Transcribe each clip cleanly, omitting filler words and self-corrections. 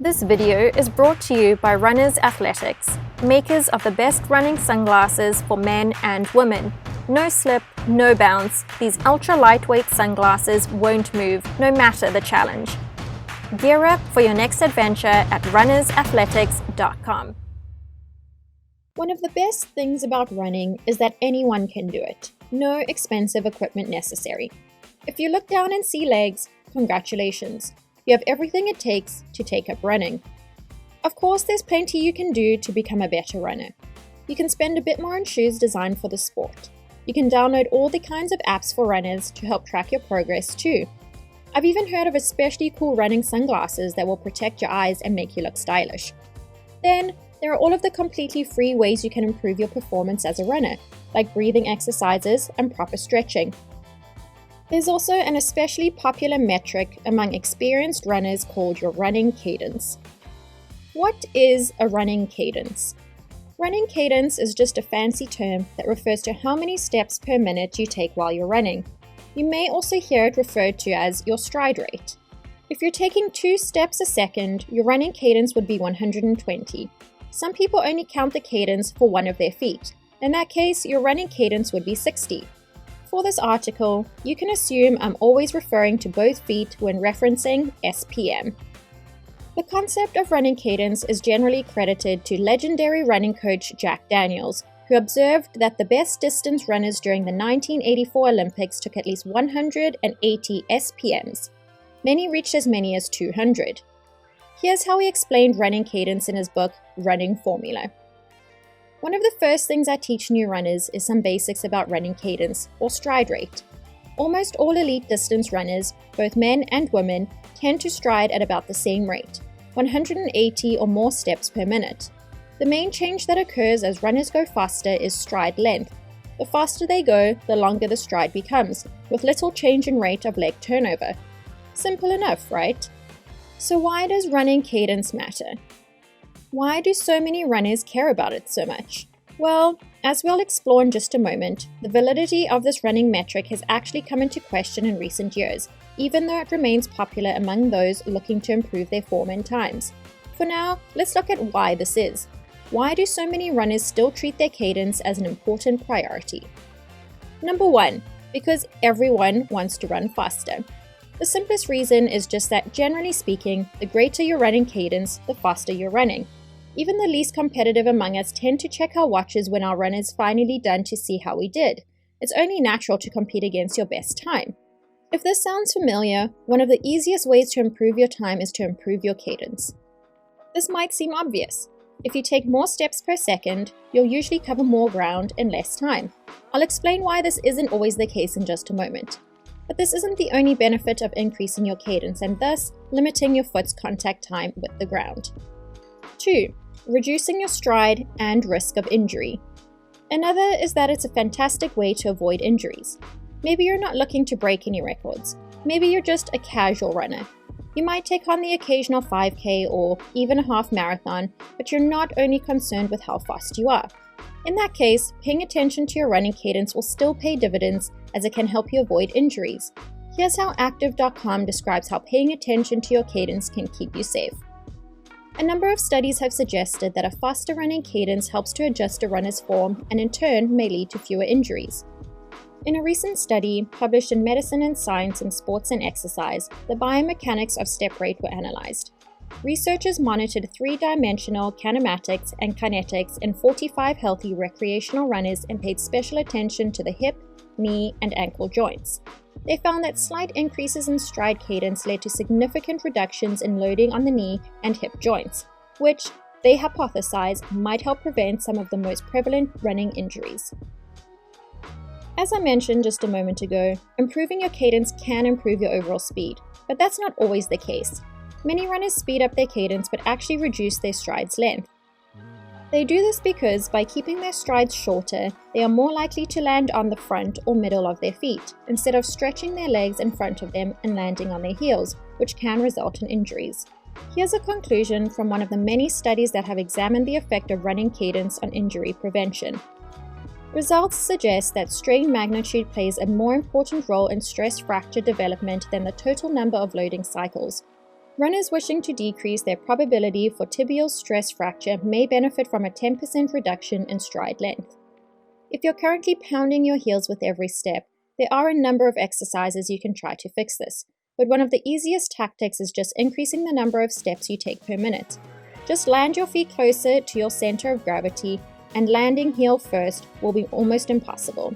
This video is brought to you by Runners Athletics, makers of the best running sunglasses for men and women. No slip, no bounce, these ultra-lightweight sunglasses won't move no matter the challenge. Gear up for your next adventure at runnersathletics.com. One of the best things about running is that anyone can do it. No expensive equipment necessary. If you look down and see legs, congratulations. You have everything it takes to take up running. Of course, there's plenty you can do to become a better runner. You can spend a bit more on shoes designed for the sport. You can download all the kinds of apps for runners to help track your progress too. I've even heard of especially cool running sunglasses that will protect your eyes and make you look stylish. Then, there are all of the completely free ways you can improve your performance as a runner, like breathing exercises and proper stretching. There's also an especially popular metric among experienced runners called your running cadence. What is a running cadence? Running cadence is just a fancy term that refers to how many steps per minute you take while you're running. You may also hear it referred to as your stride rate. If you're taking 2 steps a second, your running cadence would be 120. Some people only count the cadence for one of their feet. In that case, your running cadence would be 60. For this article, you can assume I'm always referring to both feet when referencing SPM. The concept of running cadence is generally credited to legendary running coach Jack Daniels, who observed that the best distance runners during the 1984 Olympics took at least 180 SPMs. Many reached as many as 200. Here's how he explained running cadence in his book, Running Formula. One of the first things I teach new runners is some basics about running cadence, or stride rate. Almost all elite distance runners, both men and women, tend to stride at about the same rate, 180 or more steps per minute. The main change that occurs as runners go faster is stride length. The faster they go, the longer the stride becomes, with little change in rate of leg turnover. Simple enough, right? So why does running cadence matter? Why do so many runners care about it so much? Well, as we'll explore in just a moment, the validity of this running metric has actually come into question in recent years, even though it remains popular among those looking to improve their form and times. For now, let's look at why this is. Why do so many runners still treat their cadence as an important priority? Number 1, because everyone wants to run faster. The simplest reason is just that, generally speaking, the greater your running cadence, the faster you're running. Even the least competitive among us tend to check our watches when our run is finally done to see how we did. It's only natural to compete against your best time. If this sounds familiar, one of the easiest ways to improve your time is to improve your cadence. This might seem obvious. If you take more steps per second, you'll usually cover more ground in less time. I'll explain why this isn't always the case in just a moment. But this isn't the only benefit of increasing your cadence and thus limiting your foot's contact time with the ground. 2. Reducing your stride and risk of injury. Another is that it's a fantastic way to avoid injuries. Maybe you're not looking to break any records. Maybe you're just a casual runner. You might take on the occasional 5K or even a half marathon, but you're not only concerned with how fast you are. In that case, paying attention to your running cadence will still pay dividends as it can help you avoid injuries. Here's how active.com describes how paying attention to your cadence can keep you safe. A number of studies have suggested that a faster running cadence helps to adjust a runner's form and in turn may lead to fewer injuries. In a recent study published in Medicine and Science in Sports and Exercise, the biomechanics of step rate were analyzed. Researchers monitored 3-dimensional kinematics and kinetics in 45 healthy recreational runners and paid special attention to the hip, knee, and ankle joints. They found that slight increases in stride cadence led to significant reductions in loading on the knee and hip joints, which they hypothesized might help prevent some of the most prevalent running injuries. As I mentioned just a moment ago, improving your cadence can improve your overall speed, but that's not always the case. Many runners speed up their cadence but actually reduce their stride's length. They do this because by keeping their strides shorter, they are more likely to land on the front or middle of their feet, instead of stretching their legs in front of them and landing on their heels, which can result in injuries. Here's a conclusion from one of the many studies that have examined the effect of running cadence on injury prevention. Results suggest that strain magnitude plays a more important role in stress fracture development than the total number of loading cycles. Runners wishing to decrease their probability for tibial stress fracture may benefit from a 10% reduction in stride length. If you're currently pounding your heels with every step, there are a number of exercises you can try to fix this, but one of the easiest tactics is just increasing the number of steps you take per minute. Just land your feet closer to your center of gravity, and landing heel first will be almost impossible.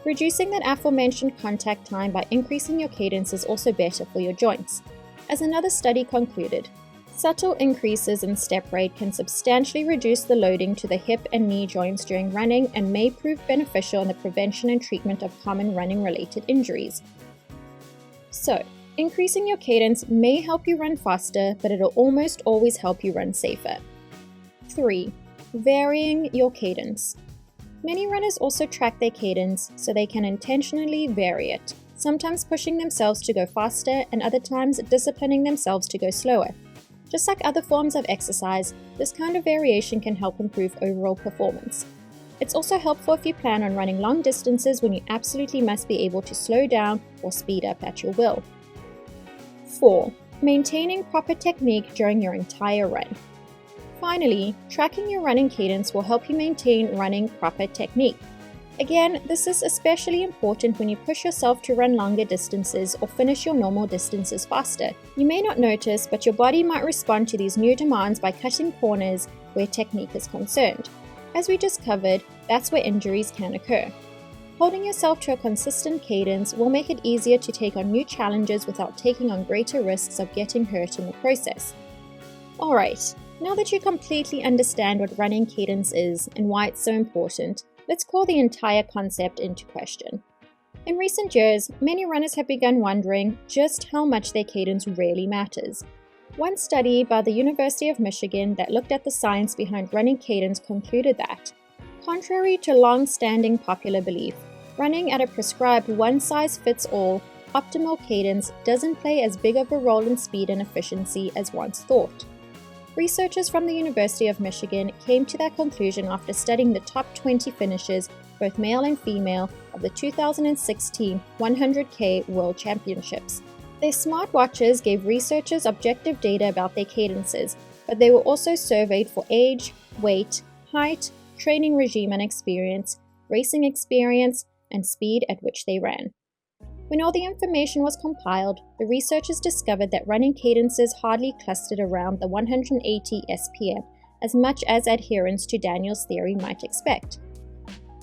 Reducing that aforementioned contact time by increasing your cadence is also better for your joints. As another study concluded, subtle increases in step rate can substantially reduce the loading to the hip and knee joints during running and may prove beneficial in the prevention and treatment of common running-related injuries. So, increasing your cadence may help you run faster, but it'll almost always help you run safer. 3. Varying your cadence. Many runners also track their cadence so they can intentionally vary it, sometimes pushing themselves to go faster and other times disciplining themselves to go slower. Just like other forms of exercise, this kind of variation can help improve overall performance. It's also helpful if you plan on running long distances when you absolutely must be able to slow down or speed up at your will. 4. Maintaining proper technique during your entire run. Finally, tracking your running cadence will help you maintain running proper technique. Again, this is especially important when you push yourself to run longer distances or finish your normal distances faster. You may not notice, but your body might respond to these new demands by cutting corners where technique is concerned. As we just covered, that's where injuries can occur. Holding yourself to a consistent cadence will make it easier to take on new challenges without taking on greater risks of getting hurt in the process. Alright, now that you completely understand what running cadence is and why it's so important, let's call the entire concept into question. In recent years, many runners have begun wondering just how much their cadence really matters. One study by the University of Michigan that looked at the science behind running cadence concluded that, contrary to long-standing popular belief, running at a prescribed one-size-fits-all, optimal cadence doesn't play as big of a role in speed and efficiency as once thought. Researchers from the University of Michigan came to that conclusion after studying the top 20 finishers, both male and female, of the 2016 100K World Championships. Their smartwatches gave researchers objective data about their cadences, but they were also surveyed for age, weight, height, training regime and experience, racing experience, and speed at which they ran. When all the information was compiled, the researchers discovered that running cadences hardly clustered around the 180 SPM, as much as adherence to Daniel's theory might expect.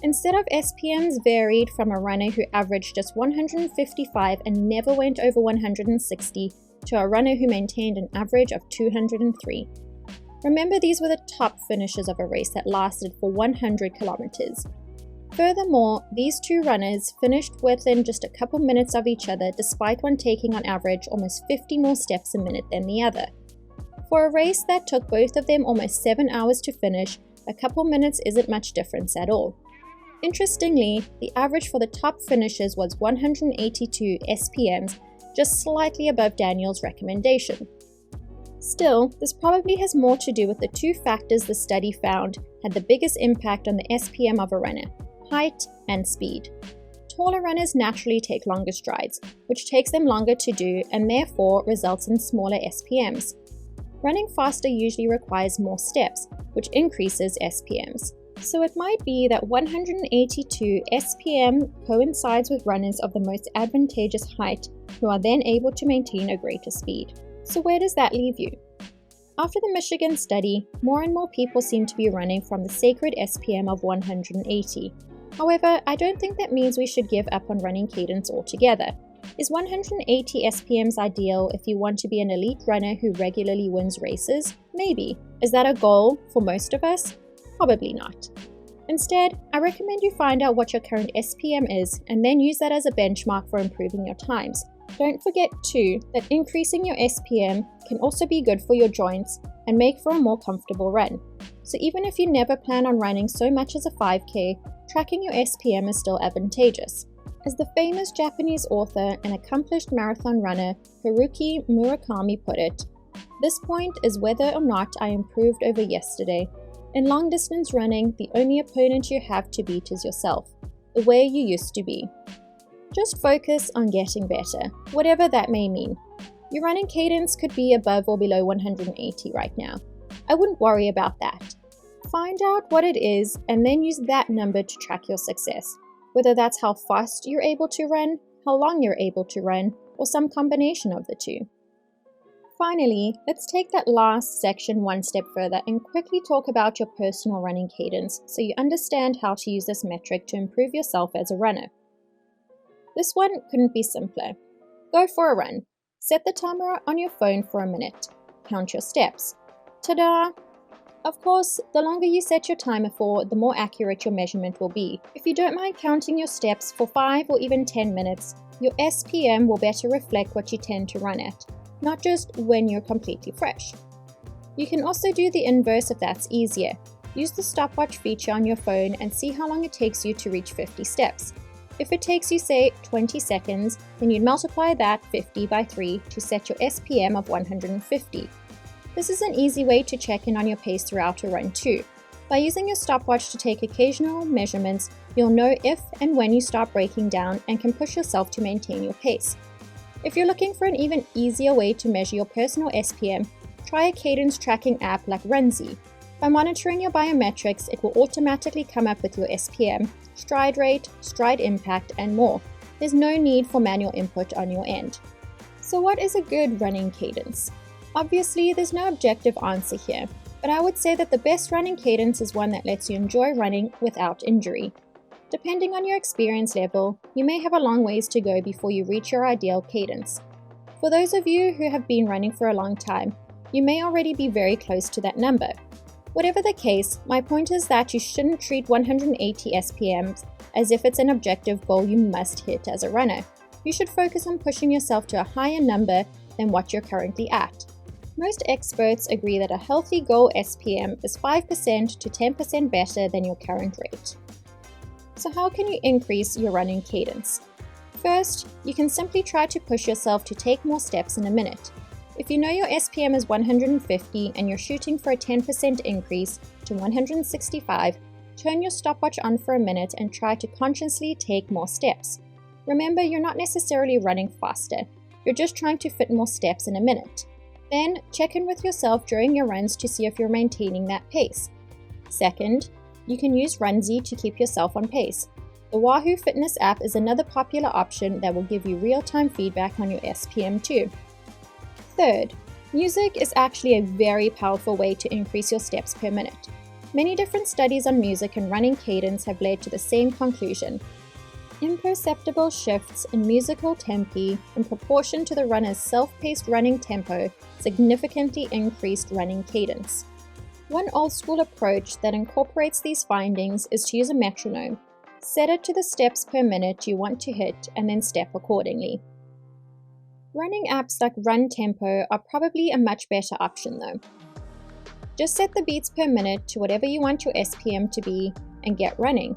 Instead of SPMs varied from a runner who averaged just 155 and never went over 160 to a runner who maintained an average of 203. Remember, these were the top finishers of a race that lasted for 100 kilometers. Furthermore, these two runners finished within just a couple minutes of each other, despite one taking on average almost 50 more steps a minute than the other. For a race that took both of them almost 7 hours to finish, a couple minutes isn't much difference at all. Interestingly, the average for the top finishers was 182 SPMs, just slightly above Daniel's recommendation. Still, this probably has more to do with the two factors the study found had the biggest impact on the SPM of a runner: height and speed. Taller runners naturally take longer strides, which takes them longer to do and therefore results in smaller SPMs. Running faster usually requires more steps, which increases SPMs. So it might be that 182 SPM coincides with runners of the most advantageous height who are then able to maintain a greater speed. So where does that leave you? After the Michigan study, more and more people seem to be running from the sacred SPM of 180. However, I don't think that means we should give up on running cadence altogether. Is 180 SPMs ideal if you want to be an elite runner who regularly wins races? Maybe. Is that a goal for most of us? Probably not. Instead, I recommend you find out what your current SPM is and then use that as a benchmark for improving your times. Don't forget too that increasing your SPM can also be good for your joints and make for a more comfortable run. So even if you never plan on running so much as a 5K, tracking your SPM is still advantageous. As the famous Japanese author and accomplished marathon runner Haruki Murakami put it, "This point is whether or not I improved over yesterday. In long-distance running, the only opponent you have to beat is yourself, the way you used to be." Just focus on getting better, whatever that may mean. Your running cadence could be above or below 180 right now. I wouldn't worry about that. Find out what it is and then use that number to track your success, whether that's how fast you're able to run, how long you're able to run, or some combination of the two. Finally, let's take that last section one step further and quickly talk about your personal running cadence so you understand how to use this metric to improve yourself as a runner. This one couldn't be simpler. Go for a run. Set the timer on your phone for a minute. Count your steps. Ta-da! Of course, the longer you set your timer for, the more accurate your measurement will be. If you don't mind counting your steps for 5 or even 10 minutes, your SPM will better reflect what you tend to run at, not just when you're completely fresh. You can also do the inverse if that's easier. Use the stopwatch feature on your phone and see how long it takes you to reach 50 steps. If it takes you, say, 20 seconds, then you'd multiply that 50 by 3 to set your SPM of 150. This is an easy way to check in on your pace throughout a run too. By using your stopwatch to take occasional measurements, you'll know if and when you start breaking down and can push yourself to maintain your pace. If you're looking for an even easier way to measure your personal SPM, try a cadence tracking app like Runzy. By monitoring your biometrics, it will automatically come up with your SPM, stride rate, stride impact, and more. There's no need for manual input on your end. So what is a good running cadence? Obviously, there's no objective answer here, but I would say that the best running cadence is one that lets you enjoy running without injury. Depending on your experience level, you may have a long ways to go before you reach your ideal cadence. For those of you who have been running for a long time, you may already be very close to that number. Whatever the case, my point is that you shouldn't treat 180 SPMs as if it's an objective goal you must hit as a runner. You should focus on pushing yourself to a higher number than what you're currently at. Most experts agree that a healthy goal SPM is 5% to 10% better than your current rate. So how can you increase your running cadence? First, you can simply try to push yourself to take more steps in a minute. If you know your SPM is 150 and you're shooting for a 10% increase to 165, turn your stopwatch on for a minute and try to consciously take more steps. Remember, you're not necessarily running faster, you're just trying to fit more steps in a minute. Then, check in with yourself during your runs to see if you're maintaining that pace. Second, you can use Runzy to keep yourself on pace. The Wahoo Fitness app is another popular option that will give you real-time feedback on your SPM too. Third, music is actually a very powerful way to increase your steps per minute. Many different studies on music and running cadence have led to the same conclusion. Imperceptible shifts in musical tempi in proportion to the runner's self-paced running tempo significantly increased running cadence. One old-school approach that incorporates these findings is to use a metronome. Set it to the steps per minute you want to hit and then step accordingly. Running apps like Run Tempo are probably a much better option though. Just set the beats per minute to whatever you want your SPM to be and get running.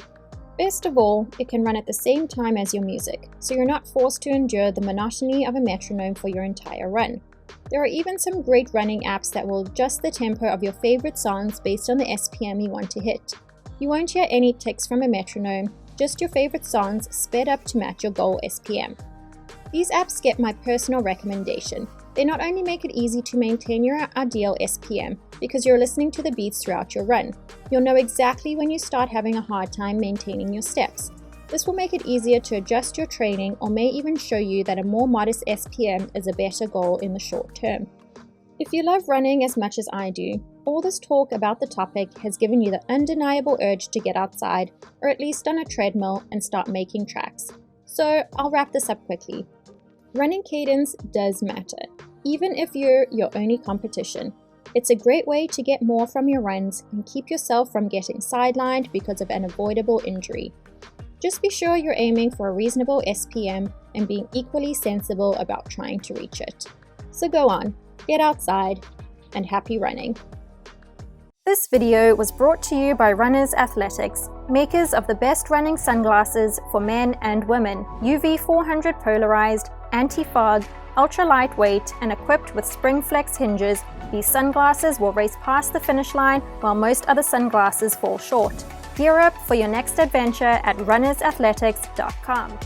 Best of all, it can run at the same time as your music, so you're not forced to endure the monotony of a metronome for your entire run. There are even some great running apps that will adjust the tempo of your favorite songs based on the SPM you want to hit. You won't hear any ticks from a metronome, just your favorite songs sped up to match your goal SPM. These apps get my personal recommendation. They not only make it easy to maintain your ideal SPM because you're listening to the beats throughout your run, you'll know exactly when you start having a hard time maintaining your steps. This will make it easier to adjust your training or may even show you that a more modest SPM is a better goal in the short term. If you love running as much as I do, all this talk about the topic has given you the undeniable urge to get outside, or at least on a treadmill, and start making tracks. So I'll wrap this up quickly. Running cadence does matter, even if you're your only competition. It's a great way to get more from your runs and keep yourself from getting sidelined because of an avoidable injury. Just be sure you're aiming for a reasonable SPM and being equally sensible about trying to reach it. So go on, get outside, and happy running. This video was brought to you by Runners Athletics, makers of the best running sunglasses for men and women, UV 400 polarized, anti-fog, ultra lightweight, and equipped with spring flex hinges. These sunglasses will race past the finish line while most other sunglasses fall short. Gear up for your next adventure at runnersathletics.com.